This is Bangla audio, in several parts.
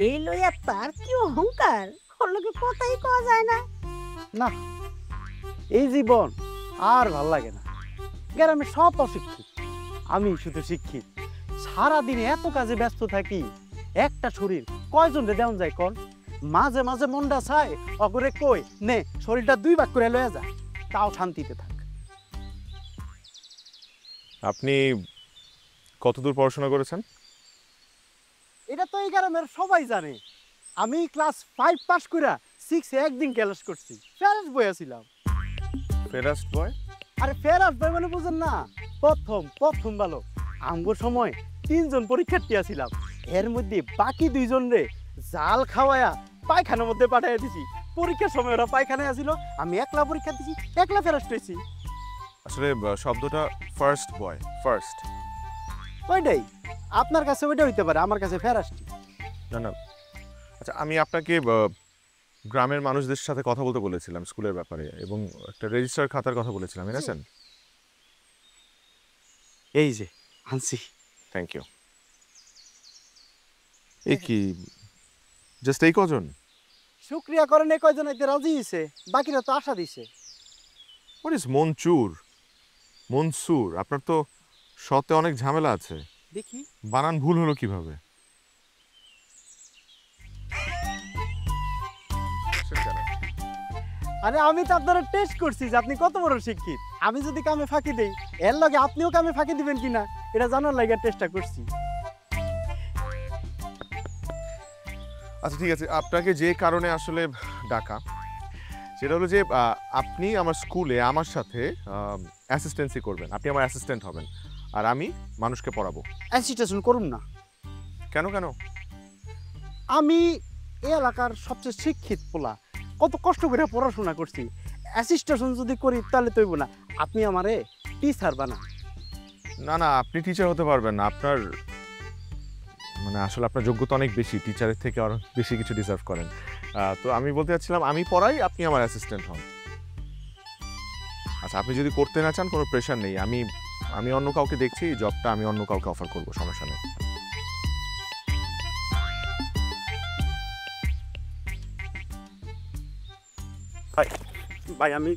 এই লইয়া তার কি অহংকার, ওর লোকে কথাই কওয়া যায় না। না, এই জীবন আর ভাল লাগে না। গ্রামে সব অশিক্ষিত, আমি শুধু শিক্ষিত। সারাদিন এত কাজে ব্যস্ত থাকি, একটা শরীর কয়জন রে দেওয়া যায় কোন? মাঝে মাঝে মনটা চায় অগরে কই নে শরীরটা দুই ভাগ করে লয়ে যা, তাও শান্তিতে থাক। আপনি কতদূর পড়াশোনা করেছেন? এটা তো এই গ্রামের সবাই জানে। আমি ক্লাস 5 পাস কইরা 6 এ একদিন ক্লাস করছি, ফেরাস বইয়াছিলাম। ফেরাস্ট বয়? আরে ফেরাস বই মানে বুঝেন না, প্রথম ভালো। আমগোর সময় 3 জন পরীক্ষার্থী আছিলাম, এর মধ্যে বাকি 2 জন রে জাল খাওয়ায়া পায়খানার মধ্যে পাঠাইয়া দিছি। পরীক্ষার সময় ওরা পায়খানায় আসিল, আমি একলা পরীক্ষা দিছি, একলা ফেরাস্ট হইছি। আসলে শব্দটা ফার্স্ট বয়, ফার্স্ট। ওইটাই, আপনার কাছে ওইটা হইতে পারে, আমার কাছে ফেরাস্টি। না না, আচ্ছা আমি আপনাকে গ্রামের মানুষদের সাথে কথা বলতে বলেছিলাম স্কুলের ব্যাপারে, এবং একটা রেজিস্টার খাতার কথা বলেছিলাম, এনেছেন? এই যে আনছি। Thank you. এই কি জাস্ট এই কজন? শুক্রিয়া করেন এই কয়জন এতে রাজি হইছে, বাকিরা তো আশা দিছে। হোয়াট ইজ মনচুর, মনসুর? আপনার তো শতে অনেক ঝামেলা আছে, দেখি বানান ভুল হলো কিভাবে? আরে আমি তো আপনারা টেস্ট করছি যে আপনি কত বড় শিক্ষিত। আমি যদি কামে ফাঁকি দেই, এর লগে আপনিও কামে ফাঁকি দিবেন কিনা এটা জানার লাগে টেস্টটা করছি। আচ্ছা ঠিক আছে, আপনাকে যে কারণে আসলে ডাকা সেটা হলো যে আপনি আমার স্কুলে আমার সাথে অ্যাসিস্ট্যান্সি করবেন, আপনি আমার অ্যাসিস্ট্যান্ট হবেন, আর আমি মানুষকে পড়াবো। অ্যাসিস্ট্যান্ট করুন না। কেন কেন? আমি এই এলাকার সবচেয়ে শিক্ষিত পোলা, কত কষ্ট করে পড়াশোনা করছি। অ্যাসিস্ট্যান্ট যদি করি তাহলে তৈব না, আপনি আমারে টিচার বানান। না না, আপনি টিচার হতে পারবেন না, আপনার মানে আসলে আপনার যোগ্যতা অনেক বেশি, টিচারের থেকে আরো বেশি কিছু ডিজার্ভ করেন। তো আমি বলতে চাচ্ছিলাম আমি পড়াই, আপনি আমার অ্যাসিস্ট্যান্ট হন। আচ্ছা আপনি যদি করতে না চান কোনো প্রেশার নেই, আমি আমি অন্য কাউকে দেখছি, এই জবটা আমি অন্য কাউকে অফার করবো, সমস্যা নেই। ভাই আমি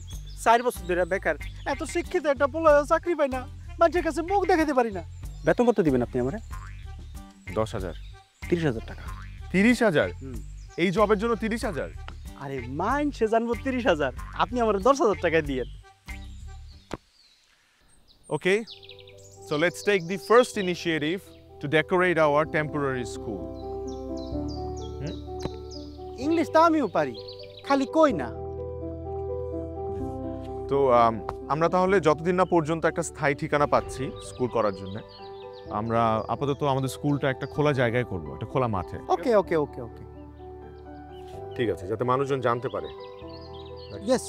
4 বছর ধরে বেকার, এত শিক্ষিত একটা পোলা চাকরি পাই না, মানুষের কাছে মুখ দেখাতে পারি না। বেতন কত দিবেন আপনি আমারে? 10,000। 30,000 টাকা। 30,000? এই জবের জন্য 30,000? আরে মাইনসে জানবো 30,000, আপনি আমার 10,000 টাকা দিয়ে। Okay, so let's take the first initiative to decorate our temporary school. English তো আমিও পারি, খালি কই না। তো আমরা তাহলে যতদিন না পর্যন্ত একটা স্থায়ী ঠিকানা পাচ্ছি স্কুল করার জন্য, আমরা আপাতত আমাদের স্কুলটা একটা খোলা জায়গায় করব, একটা খোলা মাঠে। ওকে ওকে ওকে ওকে, ঠিক আছে, যাতে মানুষজন জানতে পারে। ইয়েস।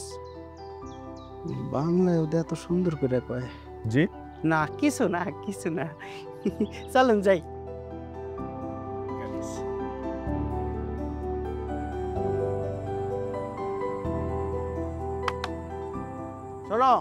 বাংলায় ওদের এত সুন্দর করে কয়। জি না কিছু না কিছু না, চলেন যাই। শোনো,